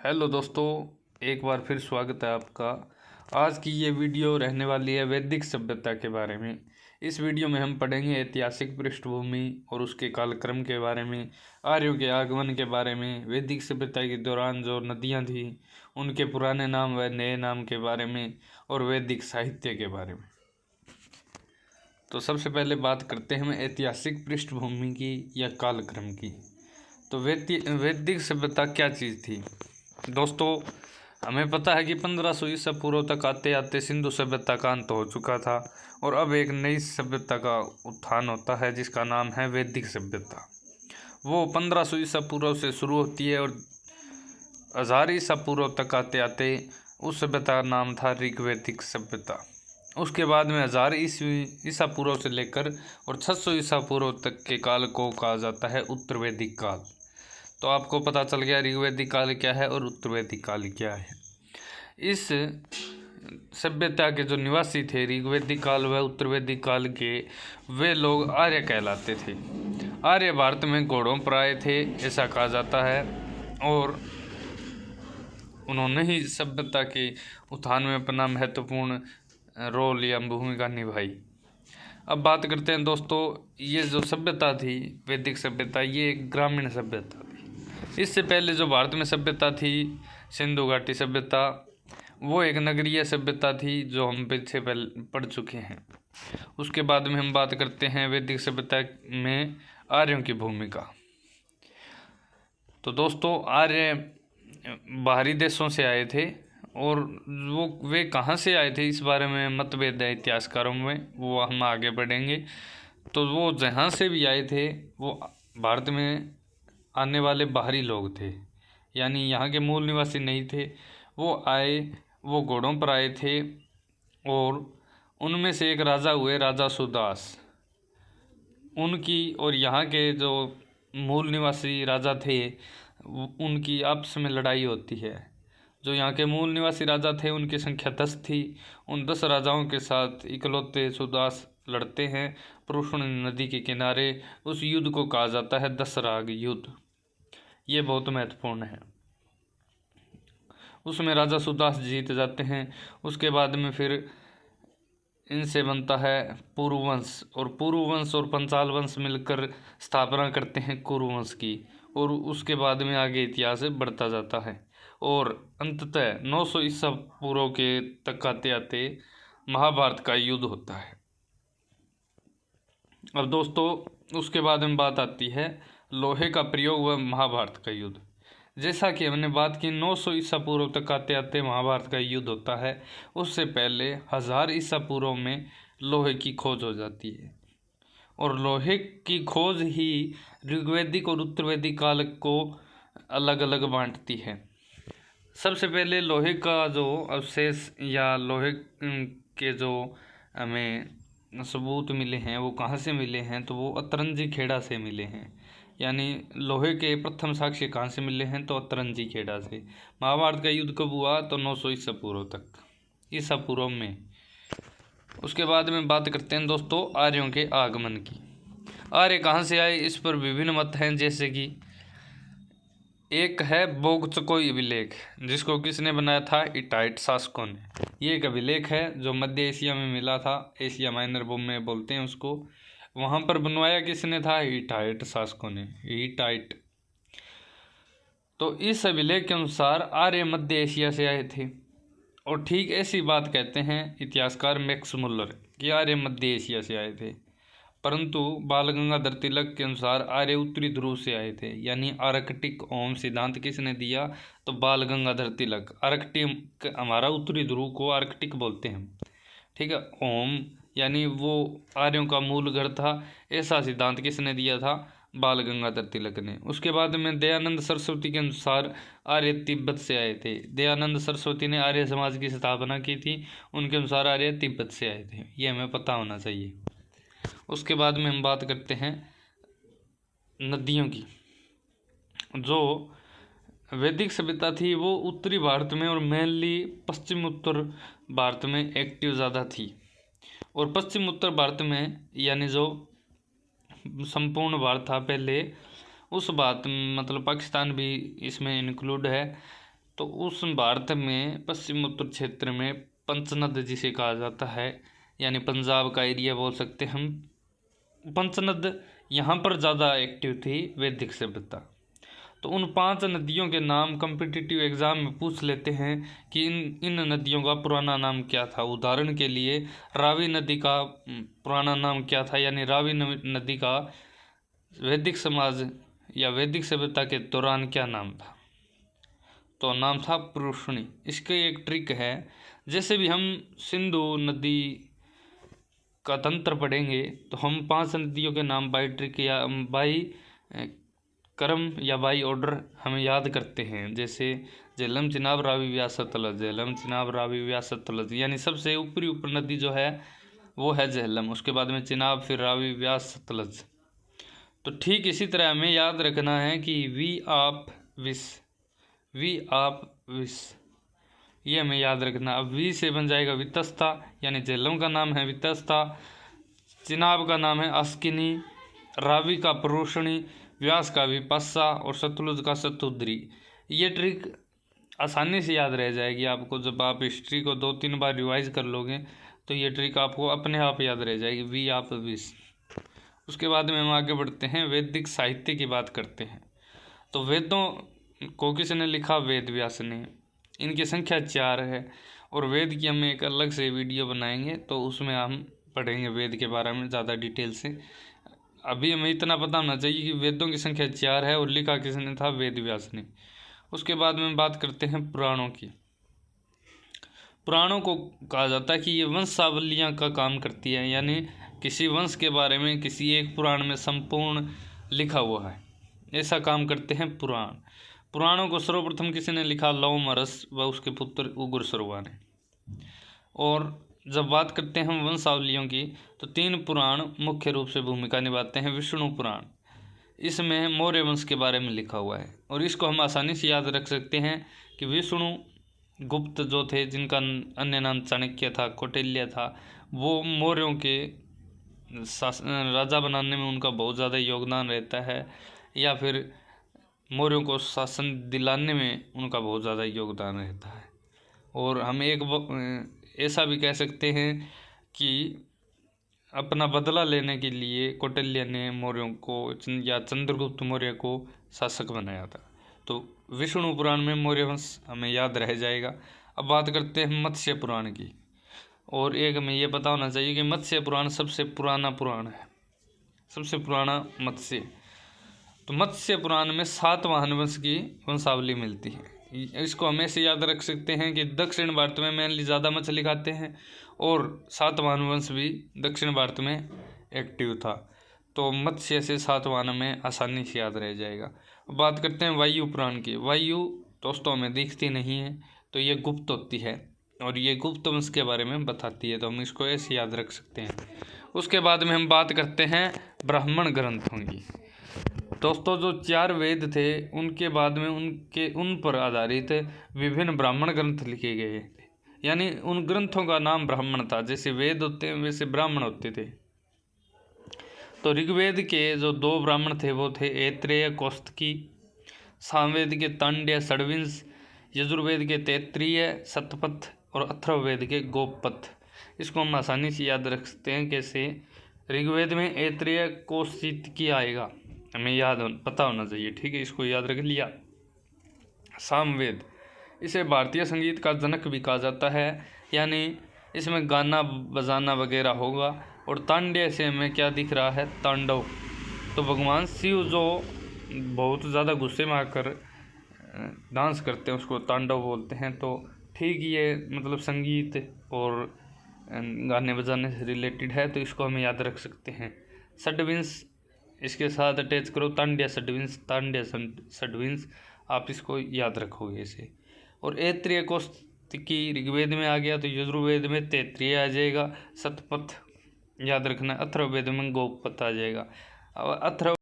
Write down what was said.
Hello दोस्तों, एक बार फिर स्वागत है आपका। आज की ये वीडियो रहने वाली है वैदिक सभ्यता के बारे में। इस वीडियो में हम पढ़ेंगे ऐतिहासिक पृष्ठभूमि और उसके कालक्रम के बारे में, आर्यों के आगमन के बारे में, वैदिक सभ्यता के दौरान जो नदियाँ थी उनके पुराने नाम व नए नाम के बारे में, और वैदिक साहित्य के बारे में। तो सबसे पहले बात करते हैं हम ऐतिहासिक पृष्ठभूमि की या कालक्रम की। तो वैदिक सभ्यता क्या चीज़ थी दोस्तों? हमें पता है कि 1500 ईसा पूर्व तक आते आते सिंधु सभ्यता का अंत हो चुका था और अब एक नई सभ्यता का उत्थान होता है जिसका नाम है वैदिक सभ्यता। वो 1500 ईसा पूर्व से शुरू होती है और 1000 ईसा पूर्व तक आते आते उस सभ्यता का नाम था ऋग्वैदिक सभ्यता। उसके बाद में 1000 ईसा पूर्व से लेकर और 600 ईसा पूर्व तक के काल को कहा जाता है उत्तर वैदिक काल। तो आपको पता चल गया ऋग्वैदिक काल क्या है और उत्तर वैदिक काल क्या है। इस सभ्यता के जो निवासी थे ऋग्वैदिक काल व उत्तर वैदिक काल के, वे लोग आर्य कहलाते थे। आर्य भारत में घोड़ों पर आए थे ऐसा कहा जाता है और उन्होंने ही सभ्यता के उत्थान में अपना महत्वपूर्ण रोल या भूमिका निभाई। अब बात करते हैं दोस्तों, ये जो सभ्यता थी वैदिक सभ्यता, ये एक ग्रामीण सभ्यता थी। इससे पहले जो भारत में सभ्यता थी सिंधु घाटी सभ्यता, वो एक नगरीय सभ्यता थी जो हम पीछे पढ़ चुके हैं। उसके बाद में हम बात करते हैं वैदिक सभ्यता में आर्यों की भूमिका। तो दोस्तों, आर्य बाहरी देशों से आए थे और वे कहाँ से आए थे इस बारे में मतभेद है इतिहासकारों में, वो हम आगे बढ़ेंगे। तो वो जहाँ से भी आए थे वो भारत में आने वाले बाहरी लोग थे, यानी यहाँ के मूल निवासी नहीं थे। वो आए, वो घोड़ों पर आए थे और उनमें से एक राजा हुए राजा सुदास। उनकी और यहाँ के जो मूल निवासी राजा थे उनकी आपस में लड़ाई होती है। जो यहाँ के मूल निवासी राजा थे उनकी संख्या 10 थी। उन 10 राजाओं के साथ इकलौते सुदास लड़ते हैं पुरुषणी नदी के किनारे। उस युद्ध को कहा जाता है दसराग युद्ध। ये बहुत महत्वपूर्ण है। उसमें राजा सुदास जीत जाते हैं। उसके बाद में फिर इनसे बनता है पुरुवंश, और पुरुवंश और पंचाल वंश मिलकर स्थापना करते हैं कुरुवंश की, और उसके बाद में आगे इतिहास बढ़ता जाता है और अंततः 900 ईसा पूर्व के तक आते आते महाभारत का युद्ध होता है। अब दोस्तों, उसके बाद में बात आती है लोहे का प्रयोग व महाभारत का युद्ध। जैसा कि हमने बात की 900 ईसा पूर्व तक आते आते महाभारत का युद्ध होता है। उससे पहले 1000 ईसा पूर्व में लोहे की खोज हो जाती है और लोहे की खोज ही ऋग्वैदिक और उत्तर वैदिक काल को अलग अलग बांटती है। सबसे पहले लोहे का जो अवशेष या लोहे के जो हमें सबूत मिले हैं वो कहाँ से मिले हैं, तो वो अतरंजी खेड़ा से मिले हैं। यानी लोहे के प्रथम साक्ष्य कहाँ से मिले हैं, तो अतरंजी खेड़ा से। महाभारत का युद्ध कब हुआ, तो 900 ईसा पूर्व तक, ईसा पूर्व में। उसके बाद में बात करते हैं दोस्तों आर्यों के आगमन की। आर्य कहाँ से आए इस पर विभिन्न मत हैं, जैसे कि एक है बोगचकोई अभिलेख, जिसको किसने बनाया था, हिटाइट शासकों ने। ये एक अभिलेख है जो मध्य एशिया में मिला था, एशिया माइनर में बोलते हैं उसको। वहाँ पर बनवाया किसने था, हिटाइट शासकों ने, हिटाइट। तो इस अभिलेख के अनुसार आर्य मध्य एशिया से आए थे और ठीक ऐसी बात कहते हैं इतिहासकार मैक्स मुल्लर कि आर्य मध्य एशिया से आए थे। परंतु बाल गंगाधर तिलक के अनुसार आर्य उत्तरी ध्रुव से आए थे, यानी आर्कटिक ओम सिद्धांत किसने दिया, तो बाल गंगाधर तिलक। आर्कटिक, हमारा उत्तरी ध्रुव को आर्कटिक बोलते हैं, ठीक है। ओम यानी वो आर्यों का मूल घर था, ऐसा सिद्धांत किसने दिया था, बाल गंगाधर तिलक ने। उसके बाद में दयानंद सरस्वती के अनुसार आर्य तिब्बत से आए थे। दयानंद सरस्वती ने आर्य समाज की स्थापना की थी, उनके अनुसार आर्य तिब्बत से आए थे, ये हमें पता होना चाहिए। उसके बाद में हम बात करते हैं नदियों की। जो वैदिक सभ्यता थी वो उत्तरी भारत में और मेनली पश्चिम उत्तर भारत में एक्टिव ज़्यादा थी, और पश्चिम उत्तर भारत में यानी जो संपूर्ण भारत था पहले, उस बात मतलब पाकिस्तान भी इसमें इंक्लूड है, तो उस भारत में पश्चिम उत्तर क्षेत्र में पंचनद जिसे कहा जाता है, यानी पंजाब का एरिया बोल सकते हैं हम, पंचनद यहाँ पर ज़्यादा एक्टिव थी वैदिक सभ्यता। तो उन 5 नदियों के नाम कम्पिटिटिव एग्जाम में पूछ लेते हैं कि इन नदियों का पुराना नाम क्या था। उदाहरण के लिए रावी नदी का पुराना नाम क्या था, यानी रावी नदी का वैदिक समाज या वैदिक सभ्यता के दौरान क्या नाम था, तो नाम था पुरुषणी। इसके एक ट्रिक है, जैसे भी हम सिंधु नदी का तंत्र पढ़ेंगे तो हम 5 नदियों के नाम बाई ट्रिक या बाई क्रम या बाई ऑर्डर हमें याद करते हैं। जैसे झेलम, चिनाब, रावी, व्यास, सतलज, झेलम, चिनाब, रावी, व्यास, सतलज, यानी सबसे ऊपरी ऊपर नदी जो है वो है झेलम, उसके बाद में चिनाब, फिर रावी, व्यास, सतलज। तो ठीक इसी तरह हमें याद रखना है कि वी आप विस, ये हमें याद रखना। अब वी से बन जाएगा वितस्ता, यानी झेलम का नाम है वितस्ता, चिनाब का नाम है अस्किनी, रावी का पुरुषणी, व्यास का विपस्सा और सतलुज का सतुद्री। ये ट्रिक आसानी से याद रह जाएगी आपको। जब आप हिस्ट्री को 2-3 बार रिवाइज कर लोगे तो ये ट्रिक आपको अपने आप याद रह जाएगी, वी आप विस। उसके बाद में हम आगे बढ़ते हैं, वैदिक साहित्य की बात करते हैं। तो वेदों को किसने लिखा? वेद व्यास ने। इनकी संख्या 4 है और वेद की हम एक अलग से वीडियो बनाएंगे तो उसमें हम पढ़ेंगे वेद के बारे में ज़्यादा डिटेल से। अभी हमें इतना पता होना चाहिए कि वेदों की संख्या 4 है और लिखा किसने था? वेद व्यास ने। उसके बाद में बात करते हैं पुराणों की। पुराणों को कहा जाता है कि ये वंशावलियाँ का काम करती है, यानी किसी वंश के बारे में किसी एक पुराण में संपूर्ण लिखा हुआ है, ऐसा काम करते हैं पुराण। पुराणों को सर्वप्रथम किसने लिखा? लौमरस व उसके पुत्र उग्र सर्वा ने। और जब बात करते हैं हम वंशावलियों की तो 3 पुराण मुख्य रूप से भूमिका निभाते हैं। विष्णु पुराण, इसमें मौर्य वंश के बारे में लिखा हुआ है और इसको हम आसानी से याद रख सकते हैं कि विष्णु गुप्त जो थे, जिनका अन्य नाम चाणक्य था, कौटिल्य था, वो मौर्यों के राजा बनाने में उनका बहुत ज़्यादा योगदान रहता है, या फिर मौर्यों को शासन दिलाने में उनका बहुत ज़्यादा योगदान रहता है। और हम एक ऐसा भी कह सकते हैं कि अपना बदला लेने के लिए कौटिल्य ने मौर्यों को या चंद्रगुप्त मौर्य को शासक बनाया था। तो विष्णु पुराण में मौर्य वंश हमें याद रह जाएगा। अब बात करते हैं मत्स्य पुराण की। और एक हमें ये पता होना चाहिए कि मत्स्य पुराण सबसे पुराना पुराण है, सबसे पुराना मत्स्य। तो मत्स्य पुराण में 7 वाहन वंश की वंशावली मिलती है। इसको हमेशा याद रख सकते हैं कि दक्षिण भारत में मेनली ज़्यादा मछली खाते हैं और 7 वाहन वंश भी दक्षिण भारत में एक्टिव था। तो मत्स्य से 7 वाहन में आसानी से याद रह जाएगा। बात करते हैं वायु पुराण की। वायु दोस्तों हमें दिखती नहीं है, तो ये गुप्त होती है और ये गुप्त वंश के बारे में बताती है, तो हम इसको ऐसे याद रख सकते हैं। उसके बाद में हम बात करते हैं ब्राह्मण ग्रंथों की। दोस्तों जो 4 वेद थे उनके बाद में उन पर आधारित विभिन्न ब्राह्मण ग्रंथ लिखे गए थे, यानी उन ग्रंथों का नाम ब्राह्मण था। जैसे वेद होते हैं वैसे ब्राह्मण होते थे। तो ऋग्वेद के जो 2 ब्राह्मण थे वो थे ऐत्रेय कौस्तकी, सामवेद के तांड्य षड्विंश, यजुर्वेद के तैत्तिरीय शतपथ और अथर्ववेद के गोपपथ। इसको हम आसानी से याद रख सकते हैं। कैसे? ऋग्वेद में ऐत्रेय कौशिकी आएगा, हमें याद पता होना चाहिए, ठीक है, इसको याद रख लिया। सामवेद, इसे भारतीय संगीत का जनक भी कहा जाता है, यानी इसमें गाना बजाना वगैरह होगा। और तांड्य से हमें क्या दिख रहा है? तांडव। तो भगवान शिव जो बहुत ज़्यादा गुस्से में आकर डांस करते हैं उसको तांडव बोलते हैं। तो ठीक ये मतलब संगीत और गाने बजाने से रिलेटेड है, तो इसको हमें याद रख सकते हैं। षड्विंश इसके साथ अटैच करो, तांड्य षड्विंश, आप इसको याद रखोगे इसे। और ऐत्रेय कौशिकी ऋग्वेद में आ गया तो यजुर्वेद में तैत्तिरीय आ जाएगा, शतपथ याद रखना, अथर्ववेद में गोपपथ आ जाएगा। अब